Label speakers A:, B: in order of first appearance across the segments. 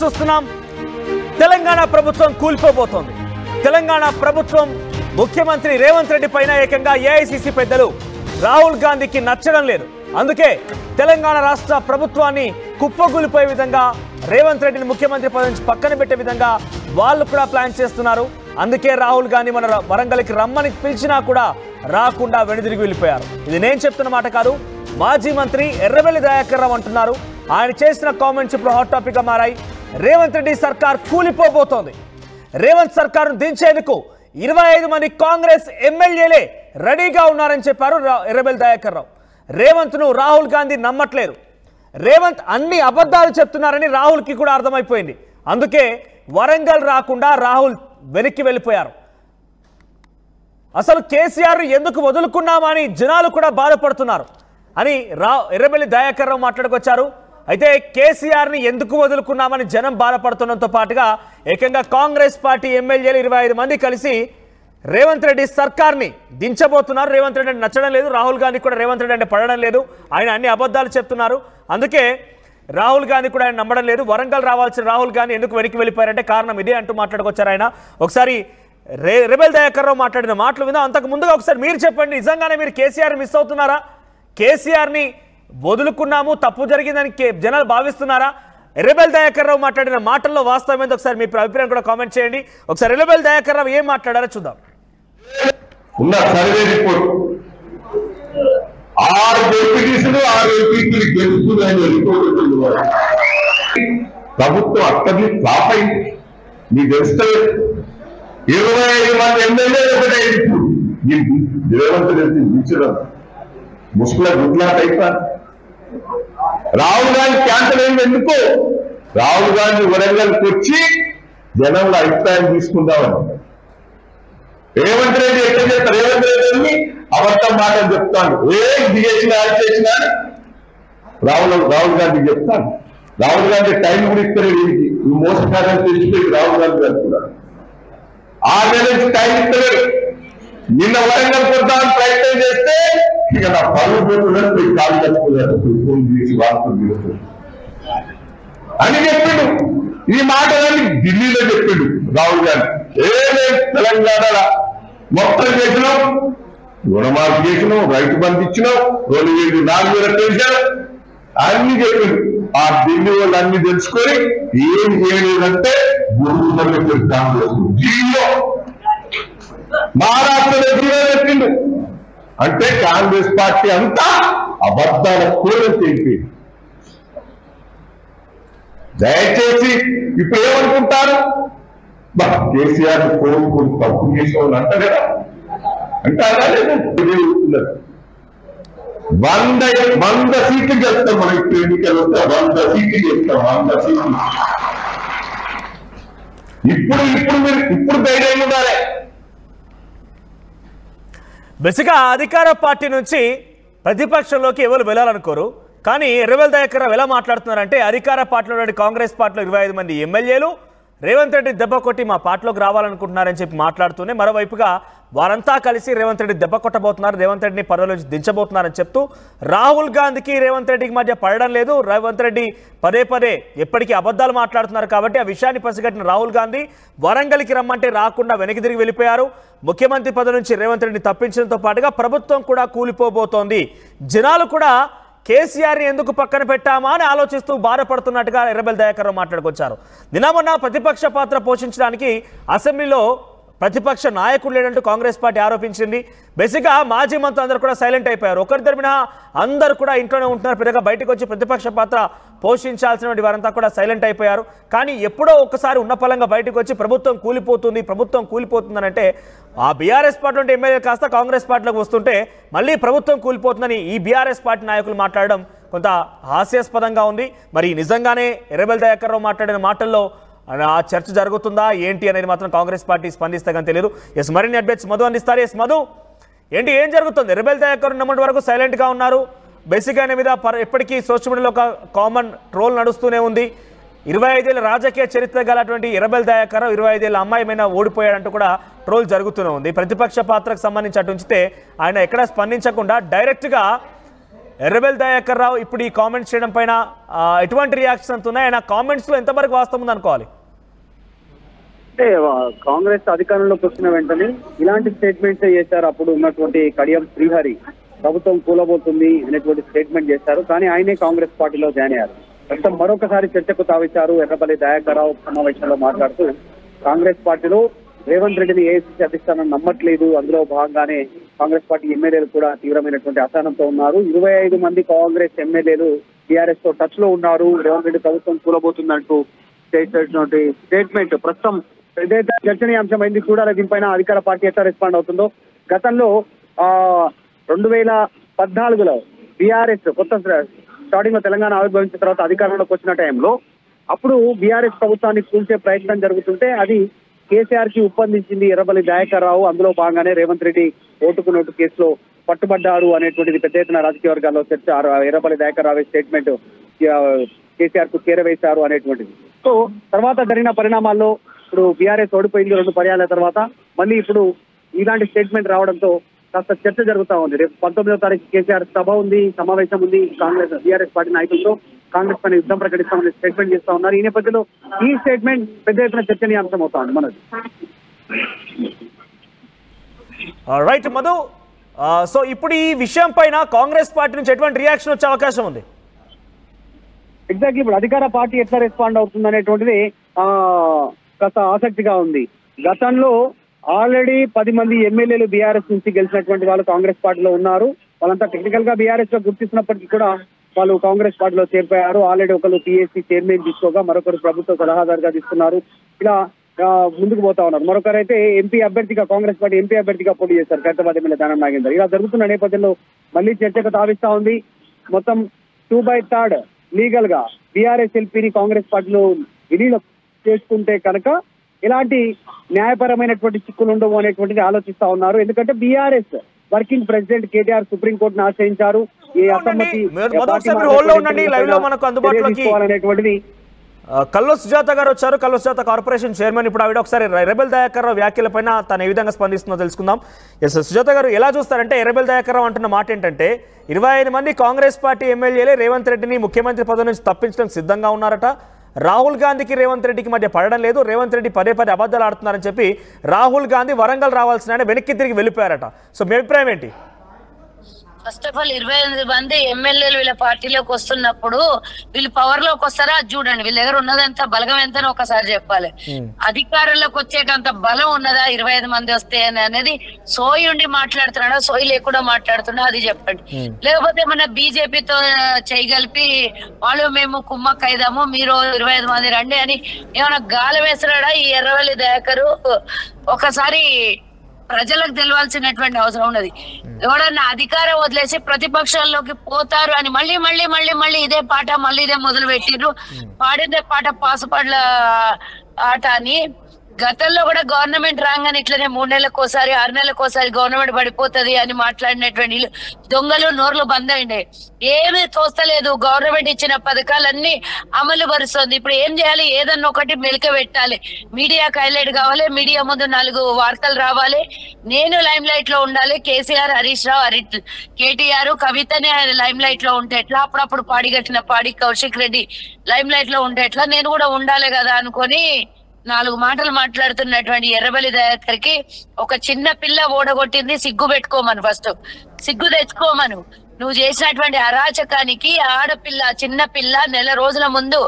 A: చూస్తున్నాం. తెలంగాణ ప్రభుత్వం కూలిపోబోతోంది. తెలంగాణ ప్రభుత్వం ముఖ్యమంత్రి రేవంత్ రెడ్డి పైన ఏకంగా ఏఐసిసి పెద్దలు రాహుల్ గాంధీకి నచ్చడం లేదు. అందుకే తెలంగాణ రాష్ట్ర ప్రభుత్వాన్ని కుప్పగూలిపోయే విధంగా రేవంత్ రెడ్డిని ముఖ్యమంత్రి పదవి నుంచి పక్కన పెట్టే విధంగా వాళ్ళు కూడా ప్లాన్ చేస్తున్నారు. అందుకే రాహుల్ గాంధీ మన వరంగల్కి రమ్మని పిలిచినా కూడా రాకుండా వెనుదిరిగి వెళ్ళిపోయారు. ఇది నేను చెప్తున్న మాట కాదు, మాజీ మంత్రి ఎర్రబెల్లి దయాకర్ రావు అంటున్నారు. ఆయన చేసిన కామెంట్స్ ఇప్పుడు హాట్ టాపిక్ గా మారాయి. రేవంత్ రెడ్డి సర్కార్ కూలిపోబోతోంది. రేవంత్ సర్కారును దించేందుకు 25 మంది కాంగ్రెస్ ఎమ్మెల్యేలే రెడీగా ఉన్నారని చెప్పారు ఎర్రబెల్లి దయాకర్ రావు. రేవంత్ను రాహుల్ గాంధీ నమ్మట్లేదు. రేవంత్ అన్ని అబద్ధాలు చెప్తున్నారని రాహుల్కి కూడా అర్థమైపోయింది. అందుకే వరంగల్ రాకుండా రాహుల్ వెనక్కి వెళ్ళిపోయారు. అసలు కేసీఆర్ ఎందుకు వదులుకున్నామని జనాలు కూడా బాధపడుతున్నారు అని ఎర్రబెల్లి దయాకర్ రావు మాట్లాడుకొచ్చారు. అయితే కేసీఆర్ని ఎందుకు వదులుకున్నామని జనం బాధపడుతుండటంతో పాటుగా ఏకంగా కాంగ్రెస్ పార్టీ ఎమ్మెల్యేలు 25 మంది కలిసి రేవంత్ రెడ్డి సర్కార్ని దించబోతున్నారు. రేవంత్ రెడ్డి అంటే నచ్చడం లేదు, రాహుల్ గాంధీ కూడా రేవంత్ రెడ్డి అంటే పడడం లేదు. ఆయన అన్ని అబద్ధాలు చెప్తున్నారు. అందుకే రాహుల్ గాంధీ కూడా ఆయన నమ్మడం లేదు. వరంగల్ రావాల్సిన రాహుల్ గాంధీ ఎందుకు వెనక్కి వెళ్ళిపోయారంటే కారణం ఇదే అంటూ మాట్లాడుకొచ్చారు ఆయన. ఒకసారి ఎర్రబెల్లి దయాకర్ రావు మాట్లాడిన మాటలు విందాం. అంతకు ముందుగా ఒకసారి మీరు చెప్పండి, నిజంగానే మీరు కేసీఆర్ మిస్ అవుతున్నారా? కేసీఆర్ని వదులుకున్నాము, తప్పు జరిగిందని జనాలు భావిస్తున్నారా? ఎర్రబెల్లి దయాకర్ రావు మాట్లాడిన మాటల్లో వాస్తవం ఏందో ఒకసారి మీ అభిప్రాయం కూడా కామెంట్ చేయండి. ఒకసారి ఎర్రబెల్లి దయాకర్ రావు ఏం మాట్లాడారో చూద్దాం.
B: ఉన్న సర్వే రిపోర్ట్ 6 డెప్యూటీసులు 6 ఎంపీలు గెలుస్తున్నాయని రిపోర్ట్ ప్రభుత్వం అక్కడి ఫ్లాప్ అయింది. మీకు తెలుస్తుంది 25 మంది ఎమ్మెల్యేలు ఒకటే రేవంత్ రెడ్డి దించడం ముసుగుల గుడ్లాట అయిపోయింది. రాహుల్ గాంధీ క్యాన్సర్ అయింది. ఎందుకు? రాహుల్ గాంధీ వరంగల్కి వచ్చి జనంలో అభిప్రాయం తీసుకుందామని. రేవంత్ రెడ్డి ఎట్లా చెప్తారు? రేవంత్ రెడ్డిని అబద్ధం మాటలు చెప్తాను, ఇది చేసినా అది చేసినా రాహుల్ గాంధీ చెప్తాను. రాహుల్ గాంధీ టైం కూడా ఇస్తారు. వీడికి నువ్వు మోసకారని తెలిసిపోయి రాహుల్ గాంధీ అనుకున్నాడు. 6 నెలల నుంచి టైం ఇస్తలేడు. నిన్న వరంగల్ కొద్దామని ప్రయత్నం చేస్తే ఇక నా పనులు పోతున్నాడు, పోయి కాలు కట్టుకున్నాడు, ఫోన్ చేసి వాడుతుంది అని చెప్పిండు. ఈ మాటలన్నీ ఢిల్లీలో చెప్పిండు రాహుల్ గాంధీ. తెలంగాణ మొత్తం చేసినాం, రుణమాఫీ చేసినాం, రైతు బంధు ఇచ్చినాం, 2000 4,000 పెంచాం అన్ని చెప్పిండు. ఆ ఢిల్లీ వాళ్ళు అన్ని తెలుసుకొని ఏం చేయలేదంటే కాంగ్రెస్ ఢిల్లీలో మహారాష్ట్రలో జీరో చెప్పిండు. అంటే కాంగ్రెస్ పార్టీ అంతా అబద్ధాల కూరని తెలిపి. దయచేసి ఇప్పుడు ఏమనుకుంటారు? కేసీఆర్ కోరుకుని తప్పు చేసేవాళ్ళు అంటారు కదా, అంటారా లేదా? 100 సీట్లు చేస్తాం. మనం ఇప్పుడు ఎన్నికలు వస్తే 100 సీట్లు చేస్తాం. 100 సీట్లు ఇప్పుడు ధైర్యం ఉండాలి.
A: బేసిక్గా అధికార పార్టీ నుంచి ప్రతిపక్షంలోకి ఎవరు వెళ్ళాలనుకోరు. కానీ ఎర్రబెల్లి దయాకర్ రావు ఎలా మాట్లాడుతున్నారంటే అధికార పార్టీలో కాంగ్రెస్ పార్టీలో 25 మంది ఎమ్మెల్యేలు రేవంత్ రెడ్డి దెబ్బ కొట్టి మా పార్టీలోకి రావాలనుకుంటున్నారని చెప్పి మాట్లాడుతూనే మరోవైపుగా వారంతా కలిసి రేవంత్ రెడ్డి దెబ్బ కొట్టబోతున్నారు, రేవంత్ రెడ్డిని పదవి నుంచి దించబోతున్నారని చెప్తూ రాహుల్ గాంధీకి రేవంత్ రెడ్డికి మధ్య పడడం లేదు. రేవంత్ రెడ్డి పదే ఎప్పటికీ అబద్ధాలు మాట్లాడుతున్నారు కాబట్టి ఆ విషయాన్ని పసిగట్టిన రాహుల్ గాంధీ వరంగల్కి రమ్మంటే రాకుండా వెనక్కి తిరిగి వెళ్ళిపోయారు. ముఖ్యమంత్రి పదవి నుంచి రేవంత్ రెడ్డిని తప్పించడంతో పాటుగా ప్రభుత్వం కూడా కూలిపోబోతోంది. జనాలు కూడా కేసీఆర్ని ఎందుకు పక్కన పెట్టామా అని ఆలోచిస్తూ బాధపడుతున్నట్టుగా ఎర్రబెల్లి దయాకర్ రావు మాట్లాడుకొచ్చారు. నిన్న ప్రతిపక్ష పాత్ర పోషించడానికి అసెంబ్లీలో ప్రతిపక్ష నాయకుడు లేదంటూ కాంగ్రెస్ పార్టీ ఆరోపించింది. బేసిక్గా మాజీ మంత్రులు అందరూ కూడా సైలెంట్ అయిపోయారు. ఒకరిద్దరు మినహా అందరూ కూడా ఇంట్లోనే ఉంటున్నారు. పెద్దగా బయటకు వచ్చి ప్రతిపక్ష పాత్ర పోషించాల్సిన వారంతా కూడా సైలెంట్ అయిపోయారు. కానీ ఎప్పుడో ఒక్కసారి ఉన్నపలంగా బయటకు వచ్చి ప్రభుత్వం కూలిపోతుందని అంటే ఆ బీఆర్ఎస్ పార్టీ నుండి ఎమ్మెల్యే కాస్త కాంగ్రెస్ పార్టీలోకి వస్తుంటే మళ్ళీ ప్రభుత్వం కూలిపోతుందని ఈ బీఆర్ఎస్ పార్టీ నాయకులు మాట్లాడడం కొంత హాస్యాస్పదంగా ఉంది. మరి నిజంగానే ఎర్రబెల్లి దయాకర్ రావు మాట్లాడిన మాటల్లో ఆ చర్చ జరుగుతుందా ఏంటి అనేది మాత్రం కాంగ్రెస్ పార్టీ స్పందిస్తే కానీ తెలియదు. మరిన్ని అప్డేట్స్ మధు అందిస్తారు. మధు, ఏంటి ఏం జరుగుతుంది? ఎర్రబెల్లి దయాకర్ ఉన్నప్పటి వరకు సైలెంట్గా ఉన్నారు. బేసిక్గా ఆయన మీద ఎప్పటికీ సోషల్ మీడియాలో ఒక కామన్ ట్రోల్ నడుస్తూనే ఉంది. 25 ఏళ్ళ రాజకీయ చరిత్ర గలటువంటి ఎర్రబెల్లి దయాకర్ 25 ఏళ్ళ అమ్మాయి మీద ఓడిపోయాడంటూ కూడా ట్రోల్ జరుగుతూనే ఉంది. ప్రతిపక్ష పాత్రకు సంబంధించి అటు ఉంచితే ఆయన ఎక్కడా స్పందించకుండా డైరెక్ట్గా ఎర్రబెల్లి దయాకర్ రావు ఇప్పుడు ఈ కామెంట్స్ చేయడం పైన ఎటువంటి రియాక్షన్స్ ఉన్నాయి? ఆయన కామెంట్స్లో ఎంతవరకు వాస్తవం ఉంది అనుకోవాలి?
C: అంటే కాంగ్రెస్ అధికారంలోకి వచ్చిన వెంటనే ఇలాంటి స్టేట్మెంట్స్ చేశారు. అప్పుడు ఉన్నటువంటి కడియం శ్రీహరి ప్రభుత్వం కూలబోతుంది అనేటువంటి స్టేట్మెంట్ చేశారు. కానీ ఆయనే కాంగ్రెస్ పార్టీలో జాయిన్ అయ్యారు. ప్రస్తుతం మరొకసారి చర్చకు తావిచ్చారు. ఎర్రబెల్లి దయాకర్ రావు సమావేశంలో మాట్లాడుతూ కాంగ్రెస్ పార్టీలో రేవంత్ రెడ్డిని ఏఐసీసీ అధిష్టానం నమ్మట్లేదు. అందులో భాగంగానే కాంగ్రెస్ పార్టీ ఎమ్మెల్యేలు కూడా తీవ్రమైనటువంటి అసహనంతో ఉన్నారు. 25 మంది కాంగ్రెస్ ఎమ్మెల్యేలు టీఆర్ఎస్ తో టచ్ లో ఉన్నారు. రేవంత్ రెడ్డి ప్రభుత్వం కూలబోతుందంటూ చేసినటువంటి స్టేట్మెంట్ ప్రస్తుతం ఏదైతే చర్చనీయాంశమైంది. చూడాలి దీనిపైన అధికార పార్టీ ఎట్లా రెస్పాండ్ అవుతుందో. గతంలో 2014లో బీఆర్ఎస్ కొత్త స్టార్టింగ్ లో తెలంగాణ ఆవిర్భవించిన తర్వాత అధికారంలోకి వచ్చిన టైంలో అప్పుడు బీఆర్ఎస్ ప్రభుత్వాన్ని కూల్చే ప్రయత్నం జరుగుతుంటే అది కేసీఆర్ కి ఒప్పందించింది ఎర్రబెల్లి దయాకర్ రావు. అందులో భాగంగానే రేవంత్ రెడ్డి ఓటుకు నోటు కేసులో పట్టుబడ్డారు అనేటువంటిది పెద్ద ఎత్తున రాజకీయ వర్గాల్లో చర్చ. ఎర్రబెల్లి దయాకర్ రావు స్టేట్మెంట్ కేసీఆర్ కు చేరవేశారు అనేటువంటిది. సో తర్వాత జరిగిన పరిణామాల్లో ఇప్పుడు బీఆర్ఎస్ ఓడిపోయింది 2 పర్యాల తర్వాత. మళ్ళీ ఇప్పుడు ఇలాంటి స్టేట్మెంట్ రావడంతో కాస్త చర్చ జరుగుతా ఉంది. రేపు 19వ తారీఖు కేసీఆర్ సభ ఉంది, సమావేశం ఉంది. కాంగ్రెస్ బీఆర్ఎస్ పార్టీ నాయకులతో కాంగ్రెస్ పైన యుద్ధం ప్రకటిస్తామని స్టేట్మెంట్ చేస్తా ఉన్నారు. ఈ నేపథ్యంలో ఈ స్టేట్మెంట్ పెద్ద ఎత్తున చర్చనీయాంశం అవుతా ఉంది మనది.
A: రైట్ మధు, సో ఇప్పుడు ఈ విషయం పైన కాంగ్రెస్ పార్టీ నుంచి ఎటువంటి రియాక్షన్ వచ్చే అవకాశం ఉంది?
C: ఎగ్జాక్ట్లీ ఇప్పుడు అధికార పార్టీ ఎట్లా రెస్పాండ్ అవుతుంది అనేటువంటిది కాస్త ఆసక్తిగా ఉంది. గతంలో ఆల్రెడీ 10 మంది ఎమ్మెల్యేలు బీఆర్ఎస్ నుంచి గెలిచినటువంటి వాళ్ళు కాంగ్రెస్ పార్టీలో ఉన్నారు. వాళ్ళంతా టెక్నికల్ గా బీఆర్ఎస్ లో గుర్తిస్తున్నప్పటికీ కూడా వాళ్ళు కాంగ్రెస్ పార్టీలో చేరిపోయారు. ఆల్రెడీ ఒకరు పిఎస్సీ చైర్మన్ తీసుకోగా మరొకరు ప్రభుత్వ సలహాదారుగా తీసుకున్నారు. ఇలా ముందుకు పోతా ఉన్నారు. మరొకరైతే ఎంపీ అభ్యర్థిగా కాంగ్రెస్ పార్టీ ఎంపీ అభ్యర్థిగా పోటీ చేస్తారు ఖైరతాబాద్ ఎమ్మెల్యే దానం నాగేందర్. ఇలా జరుగుతున్న నేపథ్యంలో మళ్ళీ చర్చకు తావిస్తా ఉంది. మొత్తం 2/3 లీగల్ గా బీఆర్ఎస్ ఎల్పీని కాంగ్రెస్ పార్టీలో విలీనం చేసుకుంటే కనుక ఎలాంటి న్యాయపరమైనటువంటి చిక్కులు ఉండవు అనేటువంటిది ఆలోచిస్తా ఉన్నారు. ఎందుకంటే బీఆర్ఎస్ వర్కింగ్ ప్రెసిడెంట్ కేటీఆర్ సుప్రీంకోర్టును ఆశ్రయించారు. ఈ అసమ్మతి అనేటువంటిది
A: కల్వ సుజాత గారు వచ్చారు. కల్వ సుజాత కార్పొరేషన్ చైర్మన్. ఇప్పుడు ఆవిడ ఒకసారి ఎర్రబెల్లి దయాకర్ రావు వ్యాఖ్యలపైన తను ఏ విధంగా స్పందిస్తుందో తెలుసుకుందాం. ఎస్ సుజాత గారు, ఎలా చూస్తారంటే ఎర్రబెల్లి దయాకర్ రావు అంటున్న మాట ఏంటంటే 25 మంది కాంగ్రెస్ పార్టీ ఎమ్మెల్యేలే రేవంత్ రెడ్డిని ముఖ్యమంత్రి పదవి నుంచి తప్పించడం సిద్ధంగా ఉన్నారట. రాహుల్ గాంధీకి రేవంత్ రెడ్డికి మధ్య పడడం లేదు. రేవంత్ రెడ్డి పదే అబద్ధాలు ఆడుతున్నారని చెప్పి రాహుల్ గాంధీ వరంగల్ రావాల్సిన ఆయన వెనక్కి తిరిగి వెళ్ళిపోయారట. సో మీ అభిప్రాయం ఏంటి?
D: ఫస్ట్ ఆఫ్ ఆల్ 25 మంది ఎమ్మెల్యేలు వీళ్ళ పార్టీలోకి వస్తున్నప్పుడు వీళ్ళు పవర్ లోకి వస్తారా అది చూడండి. వీళ్ళ దగ్గర ఉన్నదంతా బలగం ఎంతనో ఒకసారి చెప్పాలి. అధికారంలోకి వచ్చేటంత బలం ఉన్నదా 25 మంది వస్తే అనేది సోయి ఉండి మాట్లాడుతున్నాడా సోయి లేకుండా మాట్లాడుతున్నా అది చెప్పండి. లేకపోతే మన బీజేపీతో చేయగలిపి వాళ్ళు మేము కుమ్మక్క అయిదాము మీరు 25 మంది రండి అని ఏమైనా గాలి వేస్తున్నాడా ఈ ఎర్రబెల్లి దయాకరు? ఒకసారి ప్రజలకు తెలియాల్సినటువంటి అవసరం ఉన్నది. ఎవడన్నా అధికారం వదిలేసి ప్రతిపక్షాల్లోకి పోతారు అని మళ్ళీ ఇదే పాట మళ్ళీ ఇదే మొదలు పెట్టిర్రు. పాడిదే పాట పాసుపడ్ల ఆట అని. గతంలో కూడా గవర్నమెంట్ రాగానే ఇట్లనే 3 నెలలకోసారి 6 నెలలకోసారి గవర్నమెంట్ పడిపోతుంది అని మాట్లాడినటువంటి దొంగలు నోర్లు బంద్ అయిండే. ఏమీ తోస్తలేదు. గవర్నమెంట్ ఇచ్చిన పథకాలన్నీ అమలు పరుస్తుంది. ఇప్పుడు ఏం చేయాలి? ఏదన్నా ఒకటి మెలిక పెట్టాలి. మీడియాకి హైలైట్ కావాలి. మీడియా ముందు 4 వార్తలు రావాలి. నేను లైమ్ లైట్ లో ఉండాలి. కేసీఆర్, హరీష్ రావు, కేటీఆర్, కవితనే లైమ్ లైట్ లో ఉంటే ఎట్లా? అప్పుడప్పుడు పాడిగట్టిన పాడి కౌశిక్ రెడ్డి లైమ్ లైట్ లో ఉంటే ఎట్లా? నేను కూడా ఉండాలి కదా అనుకొని 4 మాటలు మాట్లాడుతున్నటువంటి ఎర్రబెల్లి దయాకర్కి ఒక చిన్న పిల్ల ఓడగొట్టింది. సిగ్గు పెట్టుకోమను, ఫస్ట్ సిగ్గు తెచ్చుకోమను. నువ్వు చేసినటువంటి అరాచకానికి ఆడపిల్ల చిన్న పిల్ల నెల రోజుల ముందు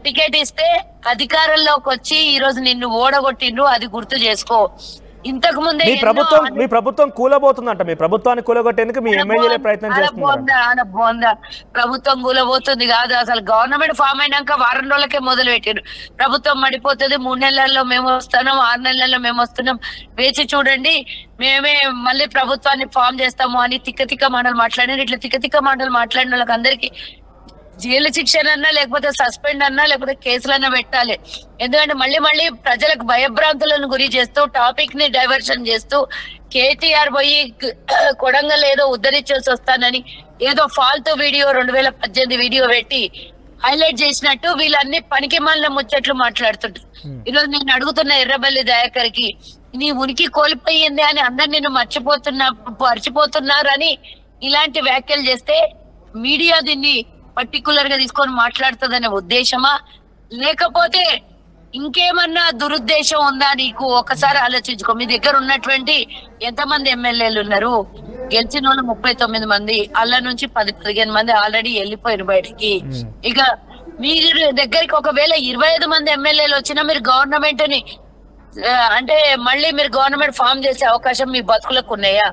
D: టికెట్ ఇస్తే అధికారంలోకి వచ్చి ఈ రోజు నిన్ను ఓడగొట్టిండ్రు. అది గుర్తు చేసుకో. ఇంతకు ముందే
A: మీ ప్రభుత్వం కూలబోతుందంట. మీ ప్రభుత్వాన్ని కూలగొట్టేందుకు మీ ఎమ్మెల్యేలే ప్రయత్నం చేస్తున్నారు.
D: ప్రభుత్వం కూలబోతుంది కాదు. అసలు గవర్నమెంట్ ఫామ్ అయినాక వారం రోజులకే మొదలు పెట్టారు. ప్రభుత్వం మడిపోతుంది, 3 నెలల్లో మేము వస్తున్నాం, 6 నెలల్లో మేము వస్తున్నాం, వేచి చూడండి, మేమే మళ్ళీ ప్రభుత్వాన్ని ఫామ్ చేస్తాము అని తిక్క మాటలు మాట్లాడారు. ఇట్లా తిక్క మాటలు మాట్లాడిన వాళ్ళకి అందరికి జైలు శిక్షణ అన్నా లేకపోతే సస్పెండ్ అన్నా లేకపోతే కేసులన్నా పెట్టాలి. ఎందుకంటే మళ్ళీ ప్రజలకు భయభ్రాంతులను గురి చేస్తూ టాపిక్ ని డైవర్షన్ చేస్తూ కేటీఆర్ పోయి కొడంగల్ ఏదో ఉద్ధరించేసి వస్తానని ఏదో ఫాల్తూ వీడియో 2018 వీడియో పెట్టి హైలైట్ చేసినట్టు వీళ్ళన్ని పనికి మాలిన ముచ్చట్లు మాట్లాడుతుంటారు. ఈరోజు నేను అడుగుతున్న ఎర్రబెల్లి దయాకర్కి నీ ఉనికి కోల్పోయింది అని అందరు నిన్ను మర్చిపోతున్నారు అని ఇలాంటి వ్యాఖ్యలు చేస్తే మీడియా దీన్ని పర్టికులర్ గా తీసుకొని మాట్లాడుతుందనే ఉద్దేశమా, లేకపోతే ఇంకేమన్నా దురుద్దేశం ఉందా నీకు? ఒకసారి ఆలోచించుకో. మీ దగ్గర ఉన్నటువంటి ఎంతమంది ఎమ్మెల్యేలు ఉన్నారు? గెలిచిన వాళ్ళు 39 మంది, అల్ల నుంచి 10-15 మంది ఆల్రెడీ వెళ్ళిపోయారు బయటికి. ఇక మీరు దగ్గరికి ఒకవేళ 25 మంది ఎమ్మెల్యేలు వచ్చినా మీరు గవర్నమెంట్ ని అంటే మళ్ళీ మీరు గవర్నమెంట్ ఫామ్ చేసే అవకాశం మీ బతుకులకు ఉన్నాయా?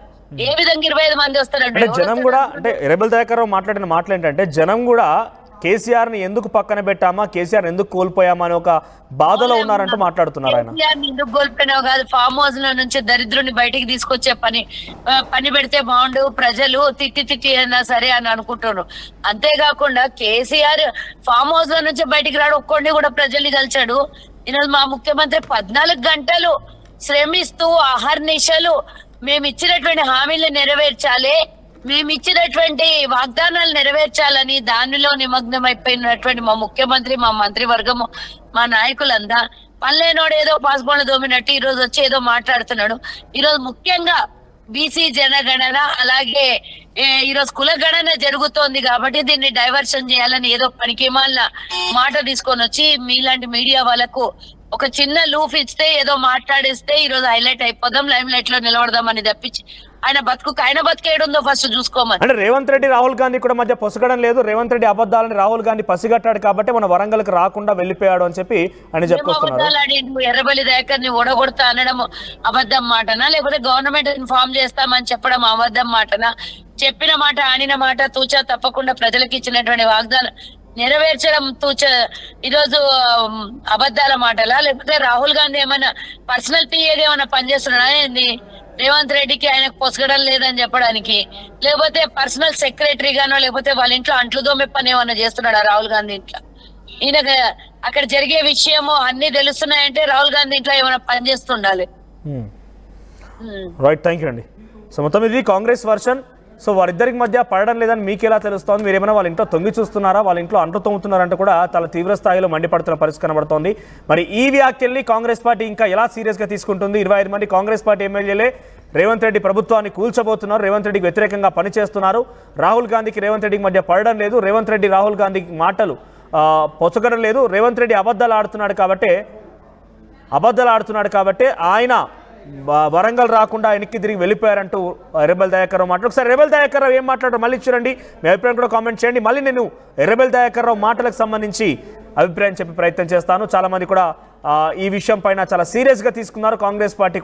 D: ఏ విధంగా 25 మంది వస్తారంటే
A: జనం కూడా అంటే రెబెల్ దయాకర్ రావు మాట్లాడిన మాటలు ఏంటంటే జనం కూడా కేసీఆర్ ని ఎందుకు పక్కన పెట్టామా, కేసీఆర్ ఎందుకు కోల్పోయామా అని ఒక బాధలో ఉన్నారంటూ మాట్లాడుతున్నారు ఆయన.
D: ఎందుకు కోల్పోయినావు కాదు, ఫామ్ హౌస్ లో నుంచి దరిద్రుని బయటికి తీసుకొచ్చే పని పెడితే బాగుండు, ప్రజలు తిట్టి అయినా సరే అని అనుకుంటున్నారు. అంతేకాకుండా కేసీఆర్ ఫామ్ హౌస్ లో నుంచి బయటికి రాడు, ఒక్కొండి కూడా ప్రజల్ని కలిచాడు. ఈరోజు మా ముఖ్యమంత్రి 14 గంటలు శ్రమిస్తూ అహర్నిశలు మేము ఇచ్చినటువంటి హామీలు నెరవేర్చాలి, మేము ఇచ్చినటువంటి వాగ్దానాలు నెరవేర్చాలని దానిలో నిమగ్నం అయిపోయినటువంటి మా ముఖ్యమంత్రి, మా మంత్రివర్గము, మా నాయకులంతా పల్లెనోడు ఏదో పాస్పోర్ట్ దోమినట్టు ఈ రోజు వచ్చి ఏదో మాట్లాడుతున్నాడు. ఈరోజు ముఖ్యంగా బీసీ జనగణన అలాగే ఈరోజు కులగణన జరుగుతోంది కాబట్టి దీన్ని డైవర్షన్ చేయాలని ఏదో పనికిమాలిన మాట తీసుకొని వచ్చి మీలాంటి మీడియా వాళ్ళకు ఒక చిన్న లూఫ్ ఇస్తే ఏదో మాట్లాడిస్తే ఈ రోజు హైలైట్ అయిపోదాం, లైమ్ లైట్ లో నిలబడదామని తప్పించి ఆయన బతికేడుందో ఫస్ట్ చూసుకోమని.
A: అంటే రేవంత్ రెడ్డి రాహుల్ గాంధీ కూడా మధ్య పొసగడం లేదు. రేవంత్ రెడ్డి అబద్ధాలని రాహుల్ గాంధీ పసిగట్టాడు కాబట్టి మన వరంగల్కి రాకుండా వెళ్ళిపోయాడు అని చెప్పి ఆయన చెప్పుకొస్తున్నారు.
D: ఎర్రబెల్లి దయాకర్ ని ఓడగొడతా అనడం అబద్ధం మాటనా, లేకపోతే గవర్నమెంట్ ఇన్ఫార్మ్ చేస్తామని చెప్పడం అబద్ధం మాటనా? చెప్పిన మాట ఆనిన మాట తూచా తప్పకుండా ప్రజలకు ఇచ్చినటువంటి వాగ్దానం నెరవేర్చడం ఈరోజు అబద్ధాల మాటలా, లేకపోతే రాహుల్ గాంధీ ఏమైనా పర్సనల్ పిఏగా ఏమైనా పనిచేస్తున్నాడా ఏంది రేవంత్ రెడ్డికి ఆయనకు పొసగడం లేదని చెప్పడానికి? లేకపోతే పర్సనల్ సెక్రటరీ గానో లేకపోతే వాళ్ళ ఇంట్లో అంట్లు దోమే పని ఏమన్నా చేస్తున్నాడా రాహుల్ గాంధీ ఇంట్లో? ఈయన అక్కడ జరిగే విషయము అన్ని తెలుస్తున్నాయంటే రాహుల్ గాంధీ ఇంట్లో ఏమైనా పని చేస్తుండాలి.
A: రైట్, థ్యాంక్ యూ అండి. సో మొత్తం ఇది కాంగ్రెస్ వర్షన్. సో వారిద్దరికి మధ్య పడడం లేదని మీకు ఎలా తెలుస్తోంది? మీరు ఏమైనా వాళ్ళ ఇంట్లో తొంగి చూస్తున్నారా, వాళ్ళ ఇంట్లో అంటు తొమ్ముతున్నారంటే కూడా చాలా తీవ్ర స్థాయిలో మండిపడుతున్న పరిస్థితి కనబడుతోంది. మరి ఈ వ్యాఖ్యల్ని కాంగ్రెస్ పార్టీ ఇంకా ఎలా సీరియస్గా తీసుకుంటుంది? 25 మంది కాంగ్రెస్ పార్టీ ఎమ్మెల్యేలే రేవంత్ రెడ్డి ప్రభుత్వాన్ని కూల్చబోతున్నారు, రేవంత్ రెడ్డికి వ్యతిరేకంగా పనిచేస్తున్నారు. రాహుల్ గాంధీకి రేవంత్ రెడ్డికి మధ్య పడడం లేదు, రేవంత్ రెడ్డి రాహుల్ గాంధీకి మాటలు పొచ్చగడం లేదు. రేవంత్ రెడ్డి అబద్ధాలు ఆడుతున్నాడు కాబట్టి ఆయన వరంగల్ రాకుండా వెనక్కి తిరిగి వెళ్ళిపోయారంటూ రెబెల్ దయాకర్ రావు మాట్లాడు. ఒకసారి రెబెల్ దయాకర్ రావు ఏం మాట్లాడారు మళ్ళీ చూడండి, మీ అభిప్రాయం కూడా కామెంట్ చేయండి. మళ్ళీ నేను రెబెల్ దయాకర్ రావు మాటలకు సంబంధించి అభిప్రాయం చెప్పే ప్రయత్నం చేస్తాను. చాలా మంది కూడా ఈ విషయం పైన చాలా సీరియస్గా తీసుకున్నారు కాంగ్రెస్ పార్టీ.